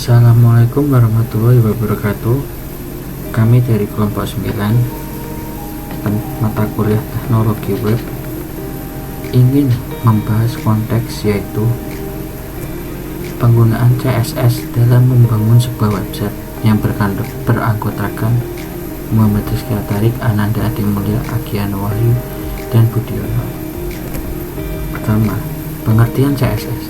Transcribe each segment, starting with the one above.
Assalamualaikum warahmatullahi wabarakatuh. Kami dari kelompok 9 mata kuliah teknologi web ingin membahas konteks yaitu penggunaan CSS dalam membangun sebuah website yang beranggotakan Muhammad Rizky Atarik, Ananda Adi Mulya, Agiano Wahyu, dan Budiono. Pertama, pengertian CSS.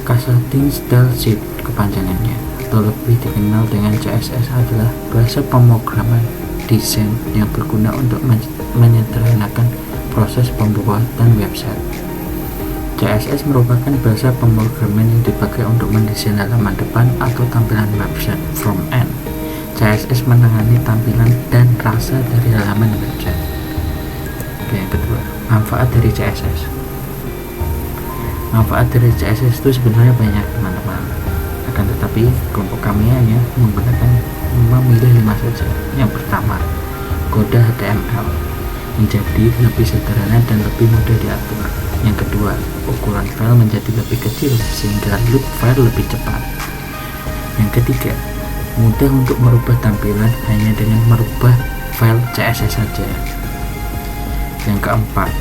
Cascading Style Sheet kepanjangannya, atau lebih dikenal dengan CSS, adalah bahasa pemrograman desain yang berguna untuk menyederhanakan proses pembuatan website. CSS merupakan bahasa pemrograman yang dipakai untuk mendesain halaman depan atau tampilan website front end. CSS menangani tampilan dan rasa dari halaman website. Oke, yang kedua, manfaat dari CSS. Manfaat dari CSS itu sebenarnya banyak, teman-teman. Akan tetapi kelompok kami hanya memilih 5 saja. Yang pertama, kode HTML menjadi lebih sederhana dan lebih mudah diatur. Yang kedua, ukuran file menjadi lebih kecil sehingga load file lebih cepat. Yang ketiga, mudah untuk merubah tampilan hanya dengan merubah file CSS saja. Yang keempat,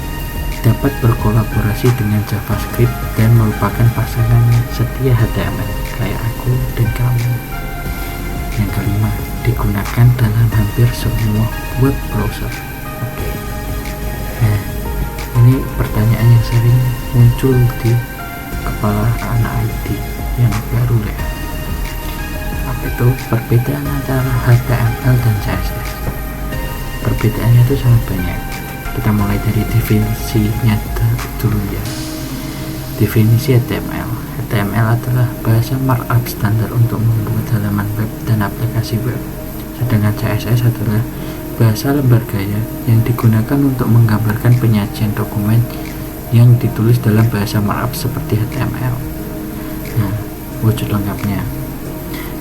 dapat berkolaborasi dengan JavaScript dan merupakan pasangan setia HTML kayak aku dan kamu. Yang kelima, digunakan dalam hampir semua web browser. Oke. Nah, ini pertanyaan yang sering muncul di kepala anak IT yang baru ya. Apa itu perbedaan antara HTML dan CSS? Perbedaannya itu sangat banyak. Kita mulai dari definisinya dulu ya. Definisi HTML. HTML adalah bahasa markup standar untuk membuat halaman web dan aplikasi web. Sedangkan CSS adalah bahasa lembar gaya yang digunakan untuk menggambarkan penyajian dokumen yang ditulis dalam bahasa markup seperti HTML. Nah, wujud lengkapnya.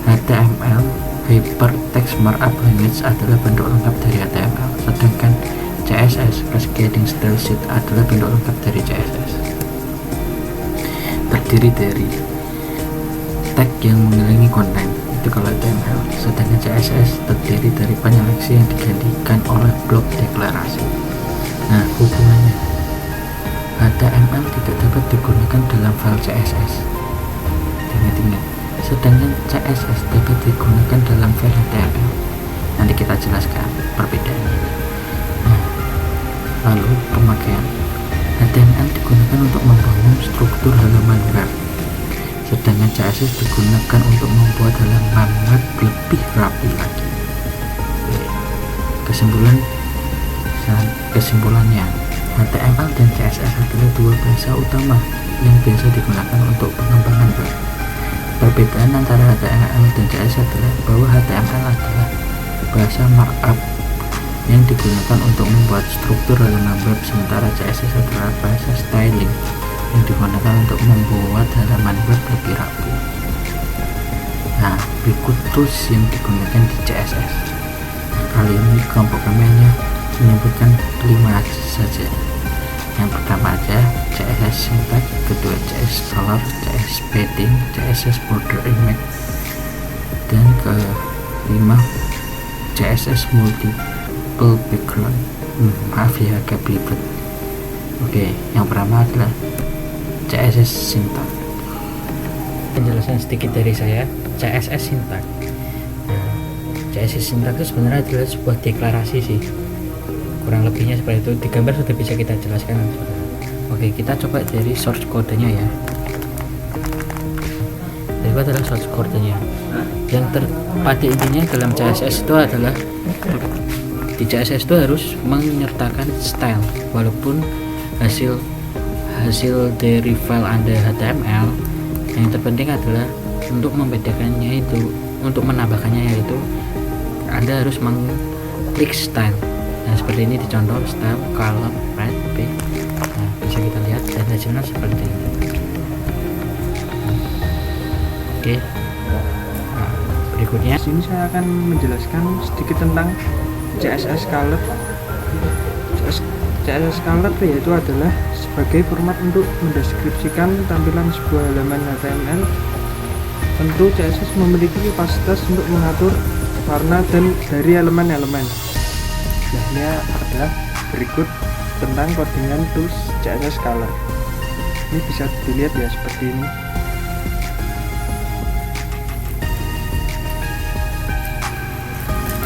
HTML, Hypertext Markup Language, adalah bentuk lengkap dari HTML. Sedangkan CSS, Cascading Style Sheet, adalah bentuk lengkap dari CSS. Terdiri dari tag yang mengelilingi konten, itu kalau HTML. Sedangkan CSS terdiri dari penyeleksi yang digantikan oleh blok deklarasi. Nah, hubungannya, HTML tidak dapat digunakan dalam file CSS. Ingat-ingat. Sedangkan CSS dapat digunakan dalam file HTML. Nanti kita jelaskan perbedaannya. Lalu pemakaian. HTML digunakan untuk membangun struktur halaman web, sedangkan CSS digunakan untuk membuat halaman web lebih rapi lagi. Kesimpulannya, HTML dan CSS adalah dua bahasa utama yang biasa digunakan untuk pengembangan web. Perbedaan antara HTML dan CSS adalah bahwa HTML adalah bahasa markup yang digunakan untuk membuat struktur halaman web, sementara CSS adalah bahasa styling yang digunakan untuk membuat halaman web lebih rapi. Nah, berikut tools yang digunakan di CSS. Kali ini kelompok kami hanya menyebutkan 5 saja. Yang pertama aja CSS Syntax, kedua CSS Color, CSS Padding, CSS Border Image, dan kelima CSS Background. Maaf ya agak belibet. Oke, yang pertama adalah CSS Syntax. Penjelasan sedikit dari saya. CSS Syntax. Nah, CSS Syntax itu sebenarnya adalah sebuah deklarasi sih. Kurang lebihnya seperti itu. Di gambar sudah bisa kita jelaskan. Oke, kita coba dari source code-nya ya. Itu adalah source code-nya. Yang pada intinya dalam CSS itu adalah di CSS itu harus menyertakan style, walaupun hasil dari file Anda HTML. Yang terpenting adalah untuk membedakannya itu, untuk menambahkannya yaitu Anda harus mengklik style. Nah, seperti ini dicontoh style color red B. Nah, bisa kita lihat dan hasilnya seperti ini. Oke. Nah, berikutnya sini saya akan menjelaskan sedikit tentang CSS Color. CSS Color yaitu adalah sebagai format untuk mendeskripsikan tampilan sebuah halaman HTML Tentu CSS memiliki kapasitas untuk mengatur warna dan dari elemen-elemen. Nah, ini adalah berikut tentang codingan tools CSS Color. Ini bisa dilihat ya seperti ini.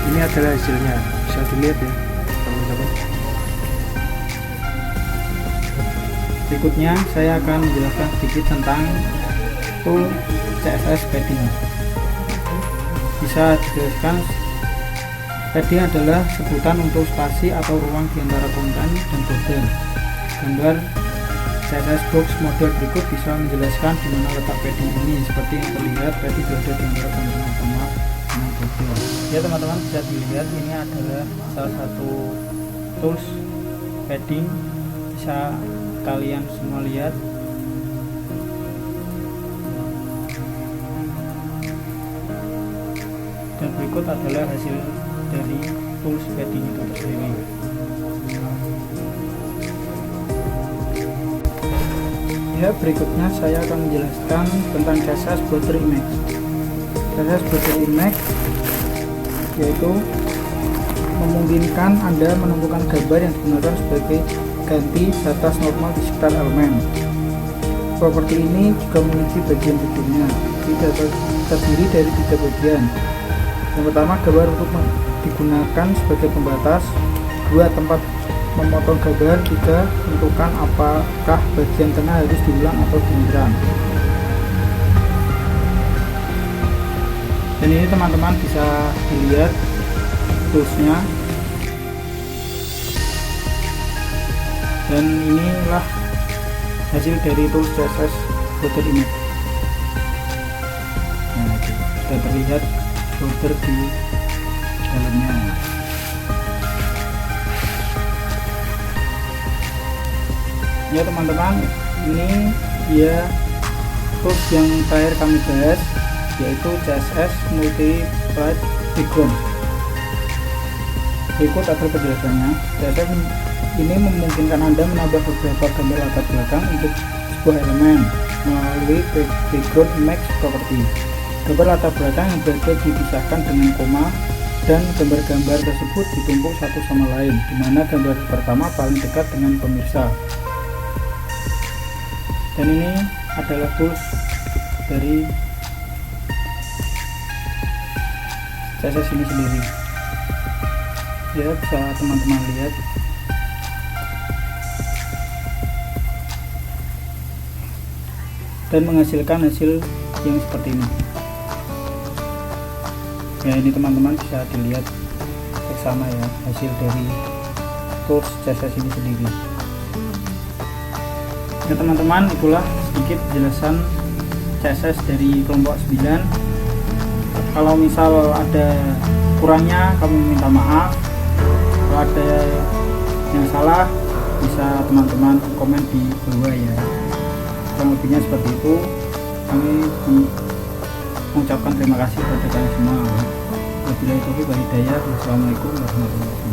Ini adalah hasilnya, bisa dilihat ya teman-teman. Berikutnya saya akan menjelaskan sedikit tentang tool CSS padding. Bisa dijelaskan, padding adalah sebutan untuk spasi atau ruang di antara konten dan border. Gambar CSS box model berikut bisa menjelaskan di mana letak padding ini. Seperti yang terlihat, padding berada di antara konten utama dengan border. Ya teman-teman, bisa dilihat ini adalah salah satu tools padding. Bisa kalian semua lihat. Dan berikut adalah hasil dari tools padding itu sendiri. Ya, berikutnya saya akan menjelaskan tentang CSS border image. CSS border image yaitu memungkinkan Anda menemukan gambar yang digunakan sebagai ganti batas normal di sekitar elemen. Properti ini juga memiliki bagian-bagiannya. Tidak terdiri dari 3 bagian. Yang pertama, gambar untuk digunakan sebagai pembatas. 2, tempat memotong gambar. 3, tentukan apakah bagian tengah harus diulang atau diulang. Dan ini teman-teman bisa dilihat toolsnya. Dan inilah hasil dari tools CSS border image. Nah, itu sudah terlihat border di dalamnya. Ya teman-teman, ini dia tools yang terakhir kami bahas, yaitu CSS multiply background. Berikut adalah penjelasannya. CSS ini memungkinkan Anda menambah beberapa gambar latar belakang untuk sebuah elemen melalui background image property. Gambar latar belakang yang berada dipisahkan dengan koma dan gambar-gambar tersebut ditumpuk satu sama lain, di mana gambar pertama paling dekat dengan pemirsa. Dan ini adalah tools dari CSS ini sendiri. Ya, bisa teman-teman lihat. Dan menghasilkan hasil yang seperti ini. Ya, ini teman-teman bisa dilihat seksama ya hasil dari tools CSS ini sendiri. Ya teman-teman, itulah sedikit penjelasan CSS dari kelompok 9. Kalau misal ada kurangnya kami minta maaf. Kalau ada yang salah bisa teman-teman komen di bawah ya. Kurang lebihnya seperti itu. Kami mengucapkan terima kasih kepada kalian semua. Wabillahi taufiq wal hidayah. Wassalamualaikum warahmatullahi wabarakatuh.